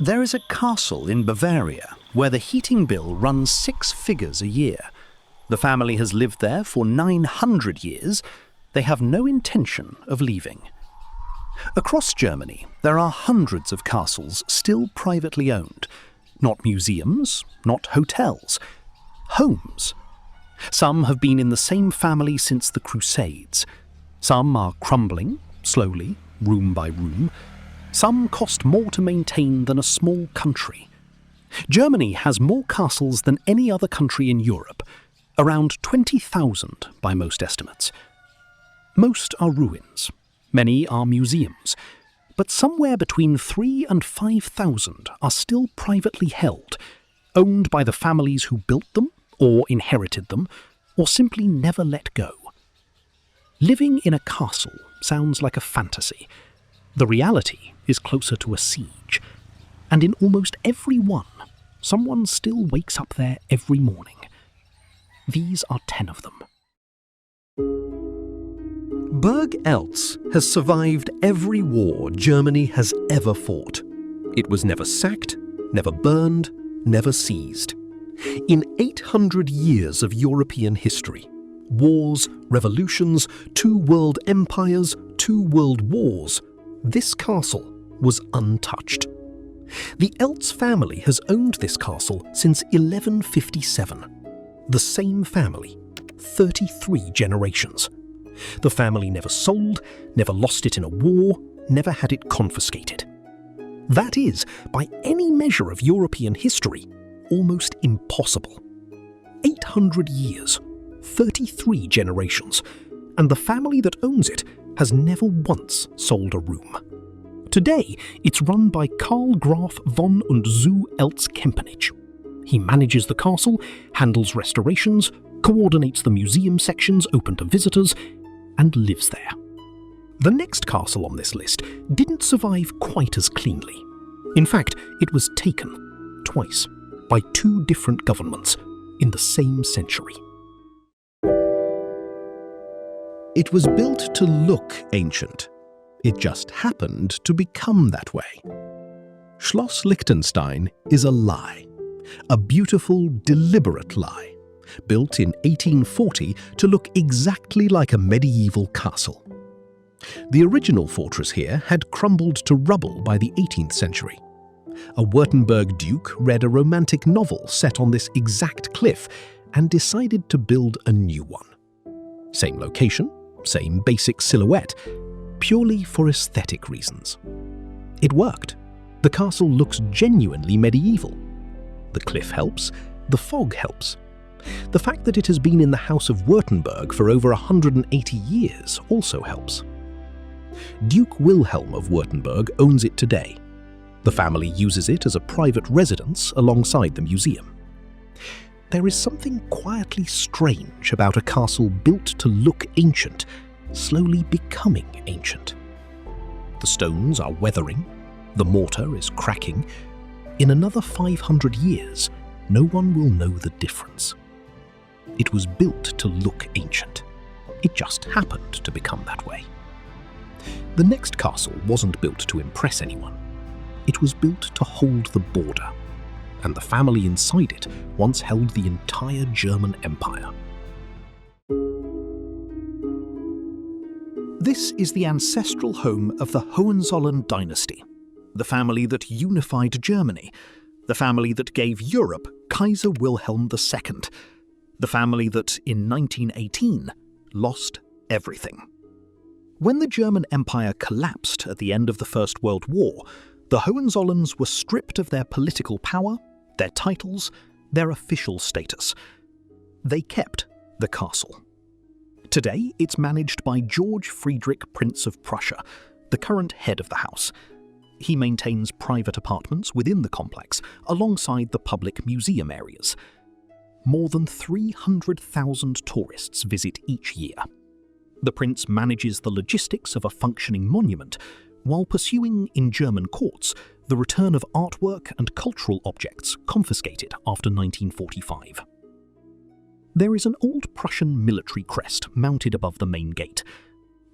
There is a castle in Bavaria where the heating bill runs 6 figures a year. The family has lived there for 900 years. They have no intention of leaving. Across Germany, there are hundreds of castles still privately owned. Not museums, not hotels, homes. Some have been in the same family since the Crusades. Some are crumbling, slowly, room by room. Some cost more to maintain than a small country. Germany has more castles than any other country in Europe, around 20,000 by most estimates. Most are ruins, many are museums, but somewhere between 3,000 and 5,000 are still privately held, owned by the families who built them, or inherited them, or simply never let go. Living in a castle sounds like a fantasy. The reality is closer to a siege, and in almost every one, someone still wakes up there every morning. These are 10 of them. Burg Eltz has survived every war Germany has ever fought. It was never sacked, never burned, never seized. In 800 years of European history, wars, revolutions, 2 world empires, 2 world wars, this castle was untouched. The Eltz family has owned this castle since 1157. The same family, 33 generations. The family never sold, never lost it in a war, never had it confiscated. That is, by any measure of European history, almost impossible. 800 years, 33 generations, and the family that owns it has never once sold a room. Today, it's run by Karl Graf von und zu Eltz-Kempenich. He manages the castle, handles restorations, coordinates the museum sections open to visitors, and lives there. The next castle on this list didn't survive quite as cleanly. In fact, it was taken, twice, by 2 different governments in the same century. It was built to look ancient. It just happened to become that way. Schloss Lichtenstein is a lie. A beautiful, deliberate lie, built in 1840 to look exactly like a medieval castle. The original fortress here had crumbled to rubble by the 18th century. A Württemberg duke read a romantic novel set on this exact cliff and decided to build a new one. Same location, same basic silhouette, purely for aesthetic reasons. It worked. The castle looks genuinely medieval. The cliff helps, the fog helps. The fact that it has been in the House of Württemberg for over 180 years also helps. Duke Wilhelm of Württemberg owns it today. The family uses it as a private residence alongside the museum. There is something quietly strange about a castle built to look ancient, slowly becoming ancient. The stones are weathering, the mortar is cracking. In another 500 years, no one will know the difference. It was built to look ancient. It just happened to become that way. The next castle wasn't built to impress anyone. It was built to hold the border, and the family inside it once held the entire German Empire. This is the ancestral home of the Hohenzollern dynasty, the family that unified Germany, the family that gave Europe Kaiser Wilhelm II, the family that, in 1918, lost everything. When the German Empire collapsed at the end of the First World War, the Hohenzollerns were stripped of their political power, their titles, their official status. They kept the castle. Today, it's managed by George Friedrich, Prince of Prussia, the current head of the house. He maintains private apartments within the complex, alongside the public museum areas. More than 300,000 tourists visit each year. The prince manages the logistics of a functioning monument, while pursuing in German courts the return of artwork and cultural objects confiscated after 1945. There is an old Prussian military crest mounted above the main gate.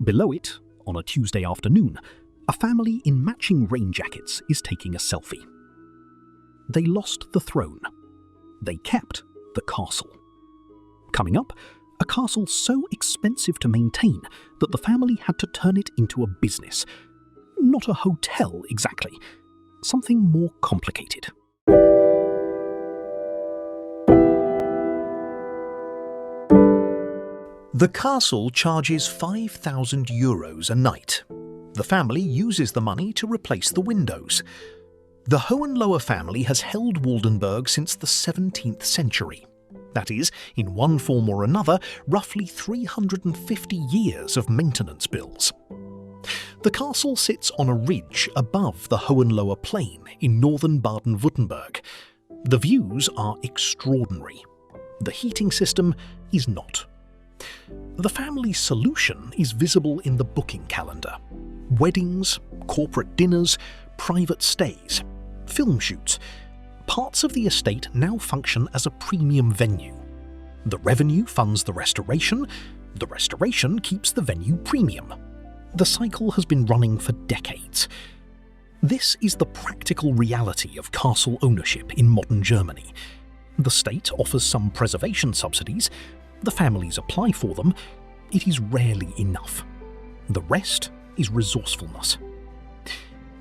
Below it, on a Tuesday afternoon, a family in matching rain jackets is taking a selfie. they lost the throne. They kept the castle. Coming up, a castle so expensive to maintain that the family had to turn it into a business. Not a hotel exactly, something more complicated. The castle charges €5,000 a night. The family uses the money to replace the windows. The Hohenlohe family has held Waldenburg since the 17th century. That is, in one form or another, roughly 350 years of maintenance bills. The castle sits on a ridge above the Hohenlohe Plain in northern Baden-Württemberg. The views are extraordinary. The heating system is not. The family's solution is visible in the booking calendar. Weddings, corporate dinners, private stays, film shoots. Parts of the estate now function as a premium venue. The revenue funds the restoration keeps the venue premium. The cycle has been running for decades. This is the practical reality of castle ownership in modern Germany. The state offers some preservation subsidies. The families apply for them. It is rarely enough. The rest is resourcefulness.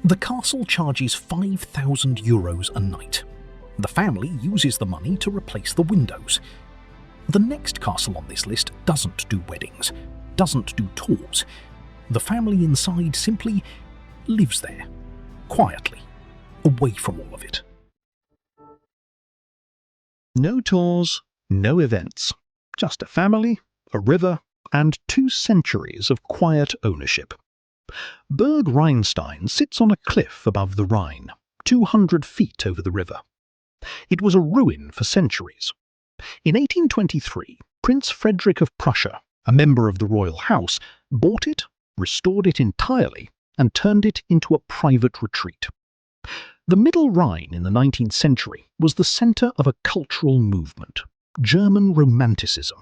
The castle charges €5,000 a night. The family uses the money to replace the windows. The next castle on this list doesn't do weddings, doesn't do tours. The family inside simply lives there, quietly, away from all of it. No tours, no events. Just a family, a river, and 2 centuries of quiet ownership. Burg Rheinstein sits on a cliff above the Rhine, 200 feet over the river. It was a ruin for centuries. In 1823, Prince Frederick of Prussia, a member of the royal house, bought it, restored it entirely, and turned it into a private retreat. The Middle Rhine in the 19th century was the centre of a cultural movement, German Romanticism.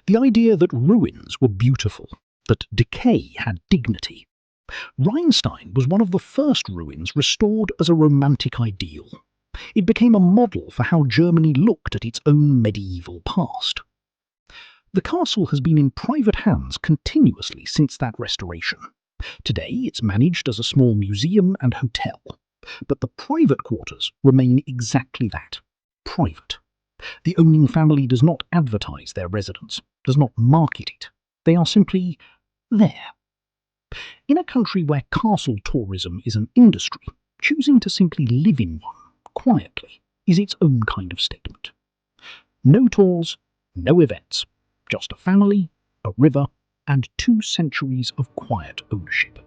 The idea that ruins were beautiful, that decay had dignity. Rheinstein was one of the first ruins restored as a romantic ideal. It became a model for how Germany looked at its own medieval past. The castle has been in private hands continuously since that restoration. Today it's managed as a small museum and hotel, but the private quarters remain exactly that, private. The owning family does not advertise their residence, does not market it. They are simply there. In a country where castle tourism is an industry, choosing to simply live in one, quietly, is its own kind of statement. No tours, no events, just a family, a river, and 2 centuries of quiet ownership.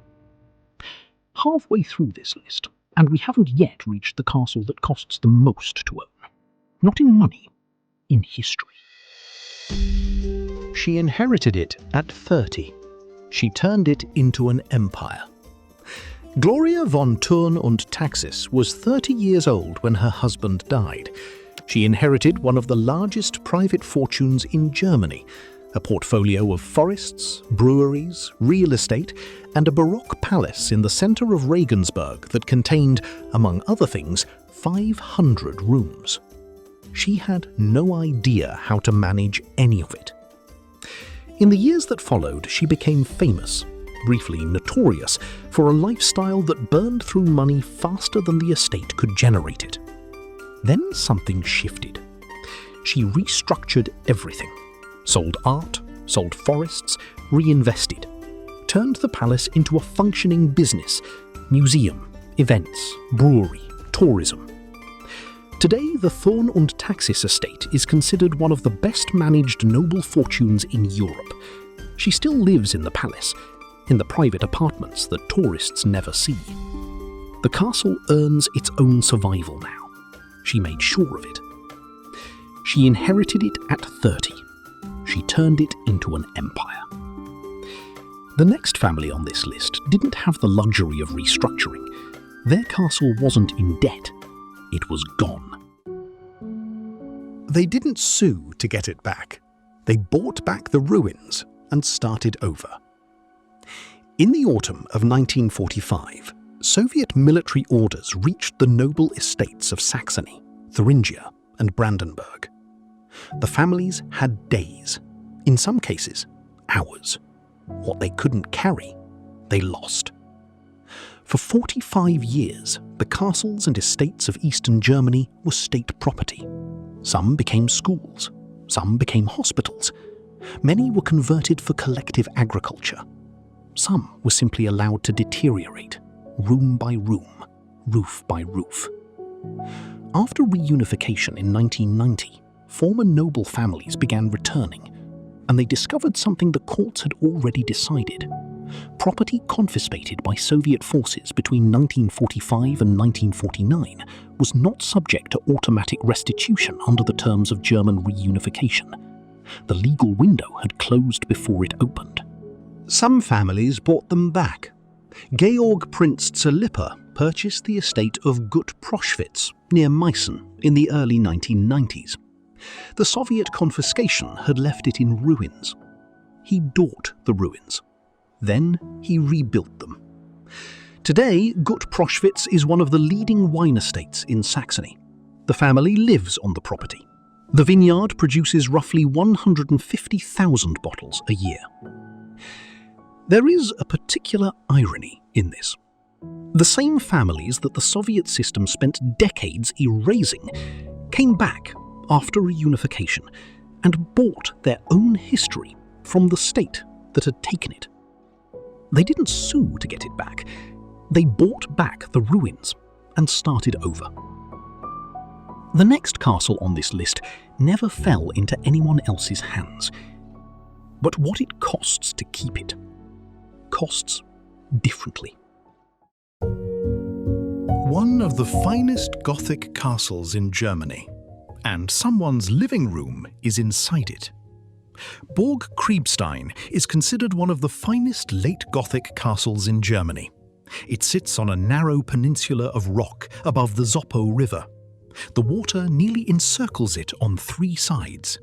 Halfway through this list, and we haven't yet reached the castle that costs the most to own. Not in money, in history. She inherited it at 30. She turned it into an empire. Gloria von Thurn und Taxis was 30 years old when her husband died. She inherited one of the largest private fortunes in Germany, a portfolio of forests, breweries, real estate, and a Baroque palace in the centre of Regensburg that contained, among other things, 500 rooms. She had no idea how to manage any of it. In the years that followed, she became famous, briefly notorious, for a lifestyle that burned through money faster than the estate could generate it. Then something shifted. She restructured everything. Sold art, sold forests, reinvested. Turned the palace into a functioning business, museum, events, brewery, tourism. Today, the Thurn und Taxis estate is considered one of the best-managed noble fortunes in Europe. She still lives in the palace, in the private apartments that tourists never see. The castle earns its own survival now. She made sure of it. She inherited it at 30. She turned it into an empire. The next family on this list didn't have the luxury of restructuring. Their castle wasn't in debt. It was gone. They didn't sue to get it back. They bought back the ruins and started over. In the autumn of 1945, Soviet military orders reached the noble estates of Saxony, Thuringia, and Brandenburg. The families had days, in some cases, hours. What they couldn't carry, they lost. For 45 years, the castles and estates of Eastern Germany were state property. Some became schools, some became hospitals. Many were converted for collective agriculture. Some were simply allowed to deteriorate, room by room, roof by roof. After reunification in 1990, former noble families began returning, and they discovered something the courts had already decided. Property confiscated by Soviet forces between 1945 and 1949 was not subject to automatic restitution under the terms of German reunification. The legal window had closed before it opened. Some families bought them back. Georg Prince zur Lippe purchased the estate of Gut near Meissen in the early 1990s. The Soviet confiscation had left it in ruins. He bought the ruins. Then he rebuilt them. Today, Gut is one of the leading wine estates in Saxony. The family lives on the property. The vineyard produces roughly 150,000 bottles a year. There is a particular irony in this. The same families that the Soviet system spent decades erasing came back after reunification and bought their own history from the state that had taken it. They didn't sue to get it back. They bought back the ruins and started over. The next castle on this list never fell into anyone else's hands. But what it costs to keep it costs differently. One of the finest Gothic castles in Germany, and someone's living room is inside it. Burg Kriebstein is considered one of the finest late Gothic castles in Germany. It sits on a narrow peninsula of rock above the Zoppo River. The water nearly encircles it on 3 sides.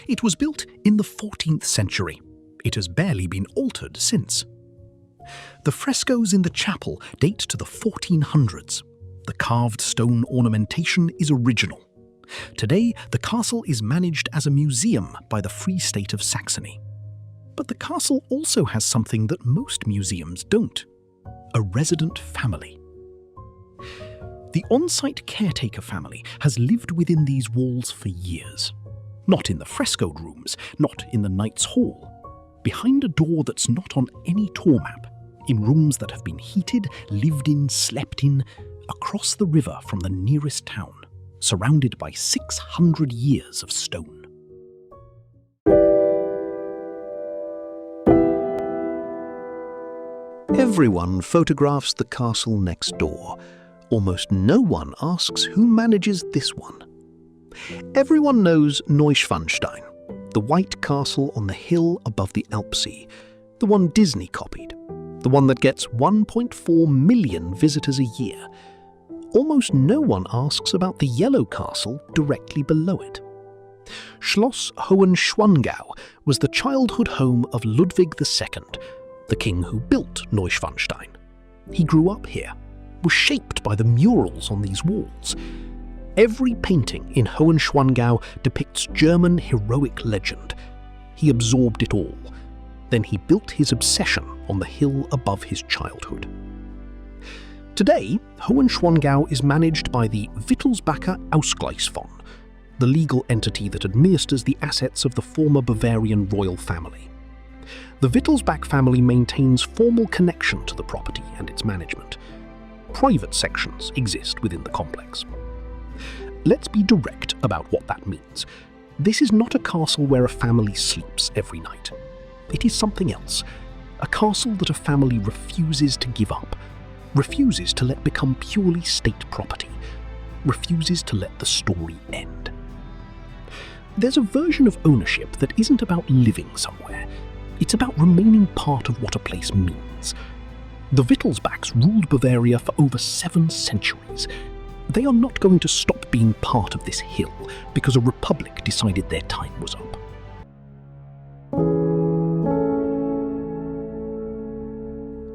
It was built in the 14th century. It has barely been altered since. The frescoes in the chapel date to the 1400s. The carved stone ornamentation is original. Today, the castle is managed as a museum by the Free State of Saxony. But the castle also has something that most museums don't: a resident family. The on-site caretaker family has lived within these walls for years. Not in the frescoed rooms, not in the Knight's Hall. Behind a door that's not on any tour map, in rooms that have been heated, lived in, slept in, across the river from the nearest town, surrounded by 600 years of stone. Everyone photographs the castle next door. Almost no one asks who manages this one. Everyone knows Neuschwanstein, the white castle on the hill above the Alpsee, the one Disney copied, the one that gets 1.4 million visitors a year. Almost no one asks about the yellow castle directly below it. Schloss Hohenschwangau was the childhood home of Ludwig II, the king who built Neuschwanstein. He grew up here, was shaped by the murals on these walls. Every painting in Hohenschwangau depicts German heroic legend. He absorbed it all. Then he built his obsession on the hill above his childhood. Today, Hohenschwangau is managed by the Wittelsbacher Ausgleichsfonds, the legal entity that administers the assets of the former Bavarian royal family. The Wittelsbach family maintains formal connection to the property and its management. Private sections exist within the complex. Let's be direct about what that means. This is not a castle where a family sleeps every night. It is something else. A castle that a family refuses to give up, refuses to let become purely state property, refuses to let the story end. There's a version of ownership that isn't about living somewhere. It's about remaining part of what a place means. The Wittelsbachs ruled Bavaria for over 7 centuries. They are not going to stop being part of this hill because a republic decided their time was up.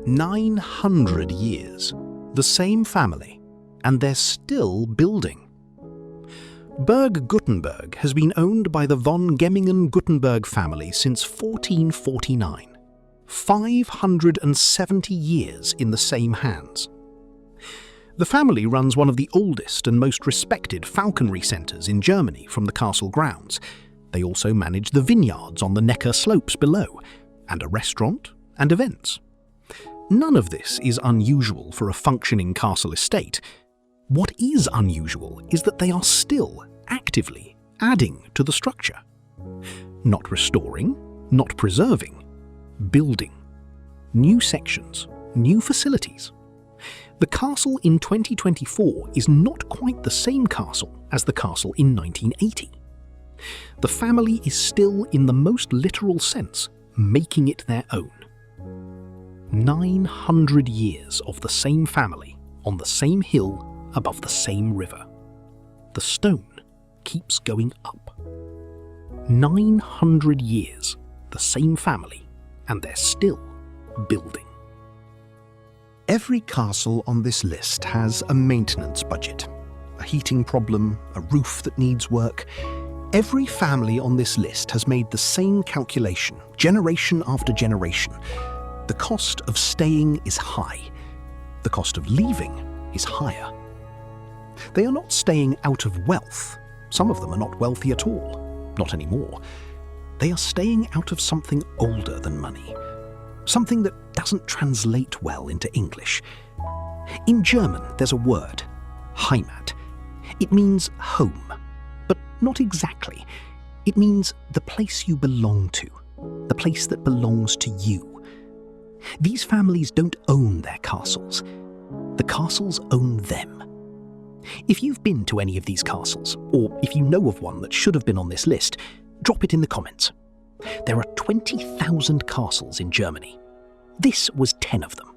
"900 years. the same family, and they're still building. Burg Guttenberg has been owned by the von Gemmingen-Guttenberg family since 1449. 570 years in the same hands. The family runs one of the oldest and most respected falconry centres in Germany from the castle grounds. They also manage the vineyards on the Neckar slopes below, and a restaurant and events. None of this is unusual for a functioning castle estate. What is unusual is that they are still actively adding to the structure. Not restoring, not preserving, building. New sections, new facilities. The castle in 2024 is not quite the same castle as the castle in 1980. The family is still, in the most literal sense, making it their own. 900 years of the same family on the same hill above the same river. The stone keeps going up. 900 years, the same family, and they're still building. Every castle on this list has a maintenance budget, a heating problem, a roof that needs work. Every family on this list has made the same calculation, generation after generation. The cost of staying is high. The cost of leaving is higher. They are not staying out of wealth. Some of them are not wealthy at all. Not anymore. They are staying out of something older than money. Something that doesn't translate well into English. In German, there's a word, Heimat. It means home, but not exactly. It means the place you belong to, the place that belongs to you. These families don't own their castles. The castles own them. If you've been to any of these castles, or if you know of one that should have been on this list, drop it in the comments. There are 20,000 castles in Germany. This was 10 of them.